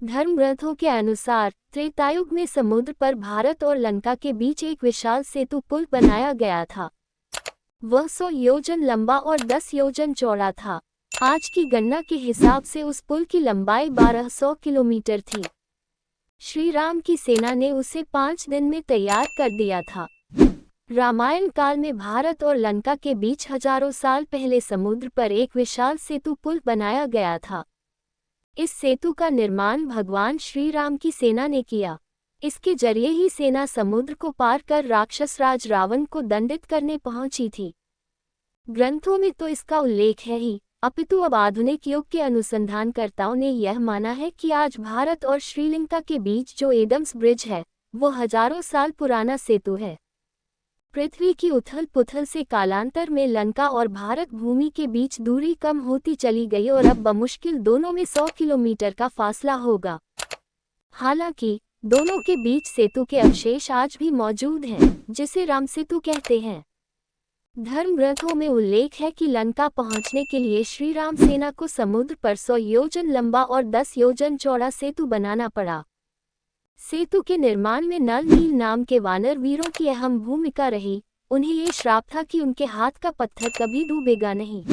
धर्म ग्रंथों के अनुसार त्रेतायुग में समुद्र पर भारत और लंका के बीच एक विशाल सेतु पुल बनाया गया था। वह 100 योजन लंबा और 10 योजन चौड़ा था। आज की गणना के हिसाब से उस पुल की लंबाई 1200 किलोमीटर थी। श्री राम की सेना ने उसे 5 दिन में तैयार कर दिया था। रामायण काल में भारत और लंका के बीच हजारों साल पहले समुद्र पर एक विशाल सेतु पुल बनाया गया था। इस सेतु का निर्माण भगवान श्री राम की सेना ने किया। इसके जरिए ही सेना समुद्र को पार कर राक्षस राज रावण को दंडित करने पहुंची थी। ग्रंथों में तो इसका उल्लेख है ही, अपितु अब आधुनिक युग के अनुसंधानकर्ताओं ने यह माना है कि आज भारत और श्रीलंका के बीच जो एडम्स ब्रिज है, वो हजारों साल पुराना सेतु है। पृथ्वी की उथल पुथल से कालांतर में लंका और भारत भूमि के बीच दूरी कम होती चली गई और अब बमुश्किल दोनों में 100 किलोमीटर का फासला होगा। हालांकि दोनों के बीच सेतु के अवशेष आज भी मौजूद हैं, जिसे राम सेतु कहते हैं। धर्म ग्रंथों में उल्लेख है कि लंका पहुंचने के लिए श्री राम सेना को समुद्र पर 100 योजन लंबा और 10 योजन चौड़ा सेतु बनाना पड़ा। सेतु के निर्माण में नल नील नाम के वानर वीरों की अहम भूमिका रही। उन्हें ये श्राप था कि उनके हाथ का पत्थर कभी डूबेगा नहीं।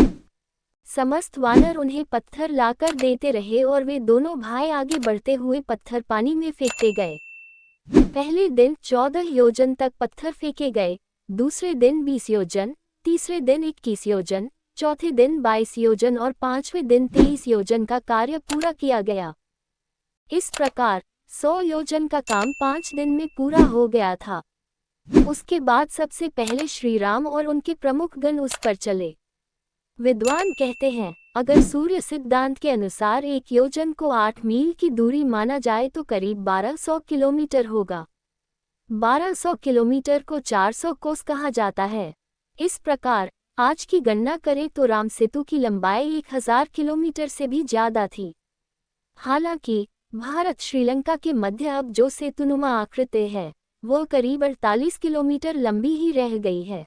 समस्त वानर उन्हें पत्थर लाकर देते रहे और वे दोनों भाई आगे बढ़ते हुए पत्थर पानी में फेंकते गए। पहले दिन 14 योजन तक पत्थर फेंके गए, दूसरे दिन 20 योजन, तीसरे दिन 21 योजन, चौथे दिन 22 योजन और पांचवें दिन 23 योजन का कार्य पूरा किया गया। इस प्रकार 100 योजन का काम 5 दिन में पूरा हो गया था। उसके बाद सबसे पहले श्री राम और उनके प्रमुख गण उस पर चले। विद्वान कहते हैं, अगर सूर्य सिद्धांत के अनुसार एक योजन को 8 मील की दूरी माना जाए तो करीब 1200 किलोमीटर होगा। 1200 किलोमीटर को 400 कोस कहा जाता है। इस प्रकार आज की गणना करें तो राम सेतु की लंबाई 1000 किलोमीटर से भी ज्यादा थी। हालांकि भारत श्रीलंका के मध्य अब जो सेतुनुमा आकृति है, वो करीब 48 किलोमीटर लंबी ही रह गई है।